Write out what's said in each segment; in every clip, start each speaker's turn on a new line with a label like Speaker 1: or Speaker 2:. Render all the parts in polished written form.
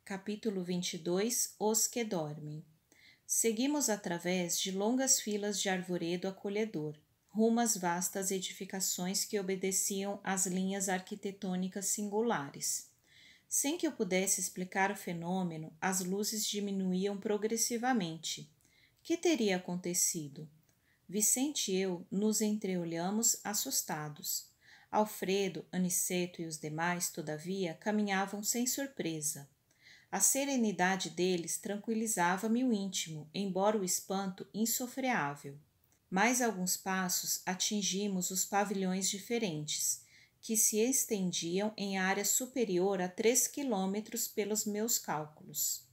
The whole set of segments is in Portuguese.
Speaker 1: Capítulo 22 Os que dormem. Seguimos através de longas filas de arvoredo acolhedor, rumo às vastas edificações que obedeciam às linhas arquitetônicas singulares. Sem que eu pudesse explicar o fenômeno, as luzes diminuíam progressivamente. Que teria acontecido? Vicente e eu nos entreolhamos assustados. Alfredo, Aniceto e os demais, todavia, caminhavam sem surpresa. A serenidade deles tranquilizava-me o íntimo, embora o espanto insofreável. Mais alguns passos atingimos os pavilhões diferentes, que se estendiam em área superior a 3 quilômetros pelos meus cálculos.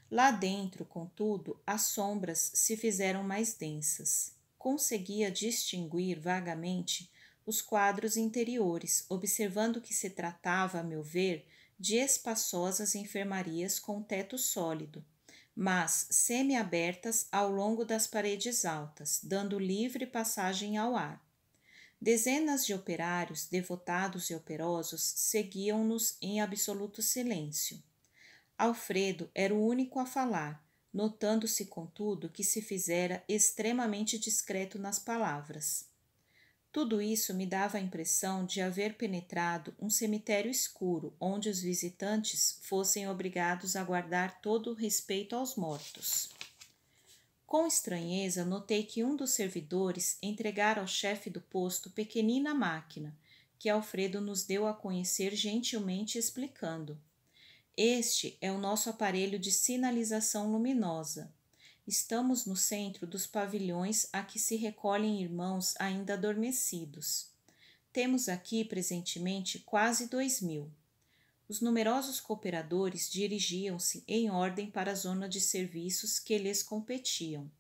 Speaker 1: Lá dentro, contudo, as sombras se fizeram mais densas. Conseguia distinguir vagamente os quadros interiores, observando que se tratava, a meu ver, de espaçosas enfermarias com teto sólido, mas semi-abertas ao longo das paredes altas, dando livre passagem ao ar. Dezenas de operários, devotados e operosos, seguiam-nos em absoluto silêncio. Alfredo era o único a falar, notando-se, contudo, que se fizera extremamente discreto nas palavras. Tudo isso me dava a impressão de haver penetrado um cemitério escuro, onde os visitantes fossem obrigados a guardar todo o respeito aos mortos. Com estranheza, notei que um dos servidores entregara ao chefe do posto pequenina máquina, que Alfredo nos deu a conhecer gentilmente explicando. Este é o nosso aparelho de sinalização luminosa. Estamos no centro dos pavilhões a que se recolhem irmãos ainda adormecidos. Temos aqui, presentemente, quase 2.000. Os numerosos cooperadores dirigiam-se em ordem para a zona de serviços que lhes competiam.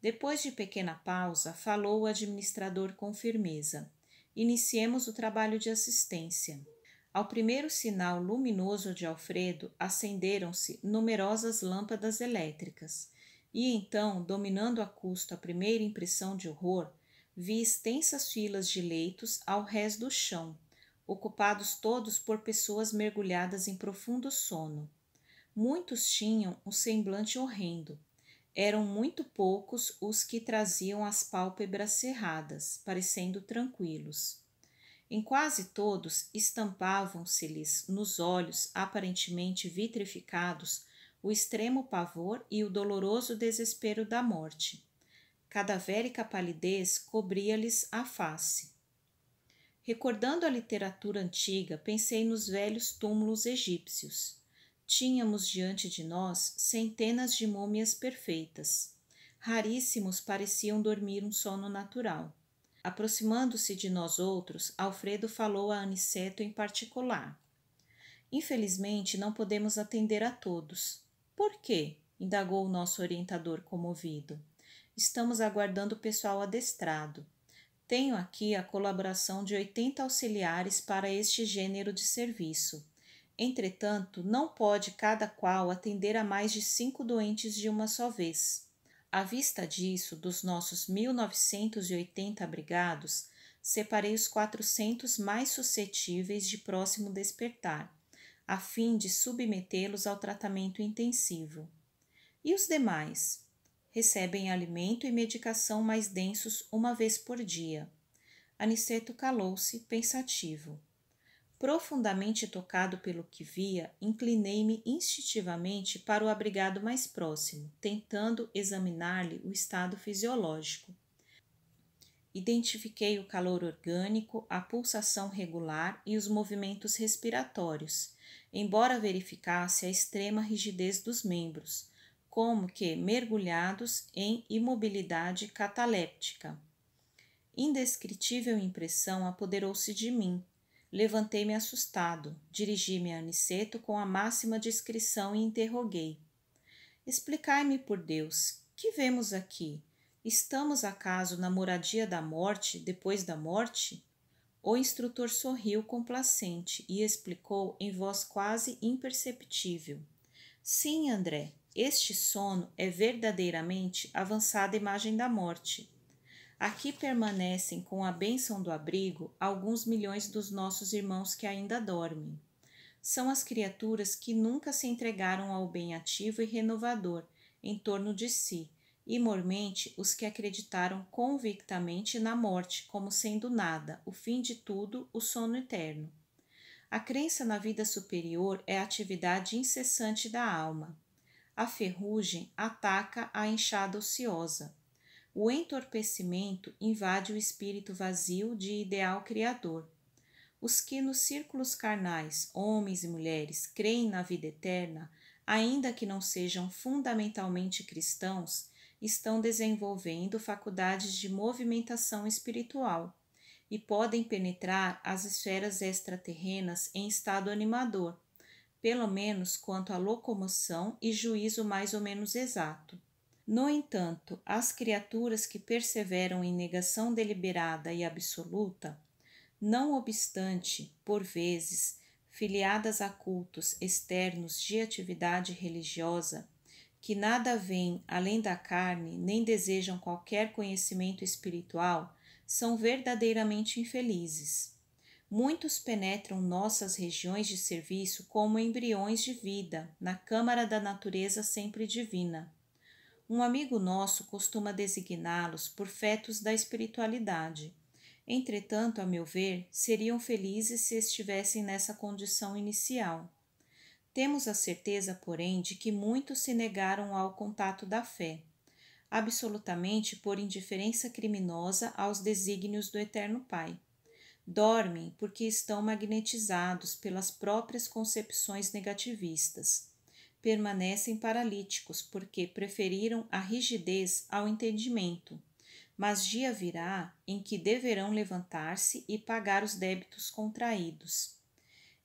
Speaker 1: Depois de pequena pausa, falou o administrador com firmeza. Iniciemos o trabalho de assistência. Ao primeiro sinal luminoso de Alfredo, acenderam-se numerosas lâmpadas elétricas. E então, dominando a custo a primeira impressão de horror, vi extensas filas de leitos ao rés do chão, ocupados todos por pessoas mergulhadas em profundo sono. Muitos tinham um semblante horrendo. Eram muito poucos os que traziam as pálpebras cerradas, parecendo tranquilos. Em quase todos estampavam-se-lhes nos olhos aparentemente vitrificados o extremo pavor e o doloroso desespero da morte. Cadavérica palidez cobria-lhes a face. Recordando a literatura antiga, pensei nos velhos túmulos egípcios. Tínhamos diante de nós centenas de múmias perfeitas. Raríssimos pareciam dormir um sono natural. Aproximando-se de nós outros, Alfredo falou a Aniceto em particular. Infelizmente, não podemos atender a todos. Por quê? Indagou o nosso orientador comovido. Estamos aguardando o pessoal adestrado. Tenho aqui a colaboração de 80 auxiliares para este gênero de serviço. Entretanto, não pode cada qual atender a mais de 5 doentes de uma só vez. À vista disso, dos nossos 1.980 abrigados, separei os 400 mais suscetíveis de próximo despertar, a fim de submetê-los ao tratamento intensivo. E os demais? Recebem alimento e medicação mais densos uma vez por dia. Aniceto calou-se, pensativo. Profundamente tocado pelo que via, inclinei-me instintivamente para o abrigado mais próximo, tentando examinar-lhe o estado fisiológico. Identifiquei o calor orgânico, a pulsação regular e os movimentos respiratórios, embora verificasse a extrema rigidez dos membros, como que mergulhados em imobilidade cataléptica. Indescritível impressão apoderou-se de mim. Levantei-me assustado, dirigi-me a Aniceto com a máxima discrição e interroguei. Explicai-me, por Deus, que vemos aqui? Estamos acaso na moradia da morte depois da morte? O instrutor sorriu complacente e explicou em voz quase imperceptível. Sim, André, este sono é verdadeiramente avançada imagem da morte. Aqui permanecem com a bênção do abrigo alguns milhões dos nossos irmãos que ainda dormem. são as criaturas que nunca se entregaram ao bem ativo e renovador em torno de si, e mormente os que acreditaram convictamente na morte como sendo nada, o fim de tudo, o sono eterno. A crença na vida superior é a atividade incessante da alma. A ferrugem ataca a enxada ociosa. O entorpecimento invade o espírito vazio de ideal criador. Os que nos círculos carnais, homens e mulheres, creem na vida eterna, ainda que não sejam fundamentalmente cristãos, estão desenvolvendo faculdades de movimentação espiritual e podem penetrar as esferas extraterrenas em estado animador, pelo menos quanto à locomoção e juízo mais ou menos exato. No entanto, as criaturas que perseveram em negação deliberada e absoluta, não obstante, por vezes, filiadas a cultos externos de atividade religiosa, que nada veem além da carne nem desejam qualquer conhecimento espiritual, são verdadeiramente infelizes. Muitos penetram nossas regiões de serviço como embriões de vida na câmara da natureza sempre divina. Um amigo nosso costuma designá-los por fetos da espiritualidade. Entretanto, a meu ver, seriam felizes se estivessem nessa condição inicial. Temos a certeza, porém, de que muitos se negaram ao contato da fé, absolutamente por indiferença criminosa aos desígnios do Eterno Pai. Dormem porque estão magnetizados pelas próprias concepções negativistas. Permanecem paralíticos porque preferiram a rigidez ao entendimento. Mas dia virá em que deverão levantar-se e pagar os débitos contraídos.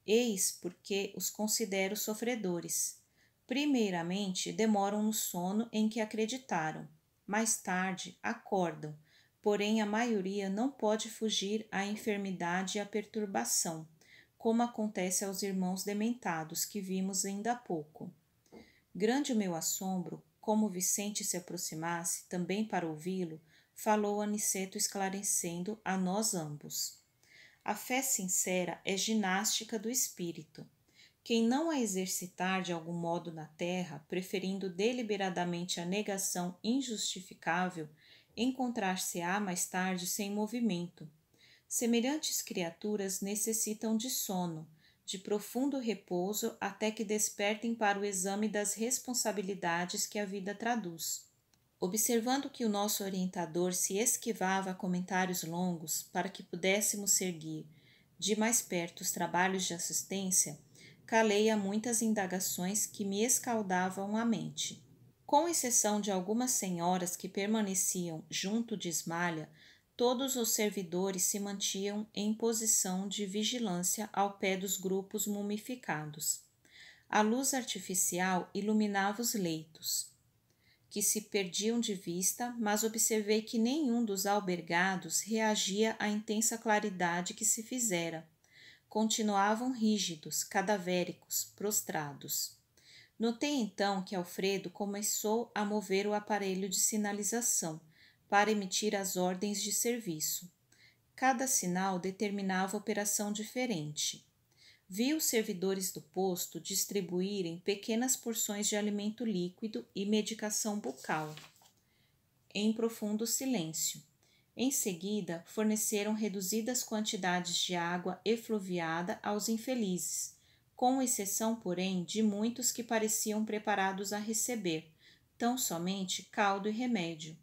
Speaker 1: Eis porque os considero sofredores. Primeiramente, demoram no sono em que acreditaram. Mais tarde, acordam, porém a maioria não pode fugir à enfermidade e à perturbação, como acontece aos irmãos dementados que vimos ainda há pouco. Grande o meu assombro, como Vicente se aproximasse, também para ouvi-lo, falou Aniceto esclarecendo a nós ambos. A fé sincera é ginástica do espírito. Quem não a exercitar de algum modo na terra, preferindo deliberadamente a negação injustificável, encontrar-se-á mais tarde sem movimento. Semelhantes criaturas necessitam de sono, de profundo repouso até que despertem para o exame das responsabilidades que a vida traduz. Observando que o nosso orientador se esquivava a comentários longos para que pudéssemos seguir de mais perto os trabalhos de assistência, calei a muitas indagações que me escaldavam a mente. Com exceção de algumas senhoras que permaneciam junto de Ismalha, todos os servidores se mantinham em posição de vigilância ao pé dos grupos mumificados. A luz artificial iluminava os leitos, que se perdiam de vista, mas observei que nenhum dos albergados reagia à intensa claridade que se fizera. Continuavam rígidos, cadavéricos, prostrados. Notei então que Alfredo começou a mover o aparelho de sinalização para emitir as ordens de serviço. Cada sinal determinava operação diferente. Vi os servidores do posto distribuírem pequenas porções de alimento líquido e medicação bucal, em profundo silêncio. Em seguida, forneceram reduzidas quantidades de água efluviada aos infelizes, com exceção, porém, de muitos que pareciam preparados a receber, tão somente caldo e remédio.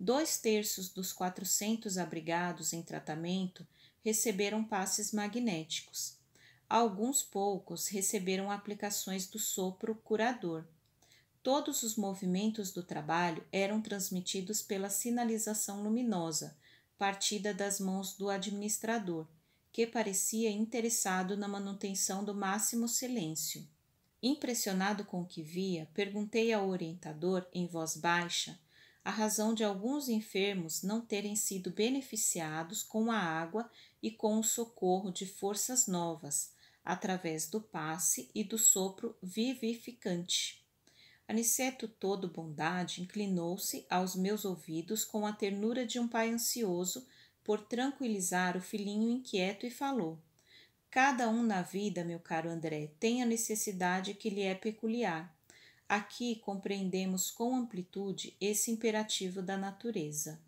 Speaker 1: 2/3 dos 400 abrigados em tratamento receberam passes magnéticos. Alguns poucos receberam aplicações do sopro curador. Todos os movimentos do trabalho eram transmitidos pela sinalização luminosa, partida das mãos do administrador, que parecia interessado na manutenção do máximo silêncio. Impressionado com o que via, perguntei ao orientador, em voz baixa, a razão de alguns enfermos não terem sido beneficiados com a água e com o socorro de forças novas, através do passe e do sopro vivificante. Aniceto, todo bondade, inclinou-se aos meus ouvidos com a ternura de um pai ansioso por tranquilizar o filhinho inquieto e falou: Cada um na vida, meu caro André, tem a necessidade que lhe é peculiar. Aqui compreendemos com amplitude esse imperativo da natureza.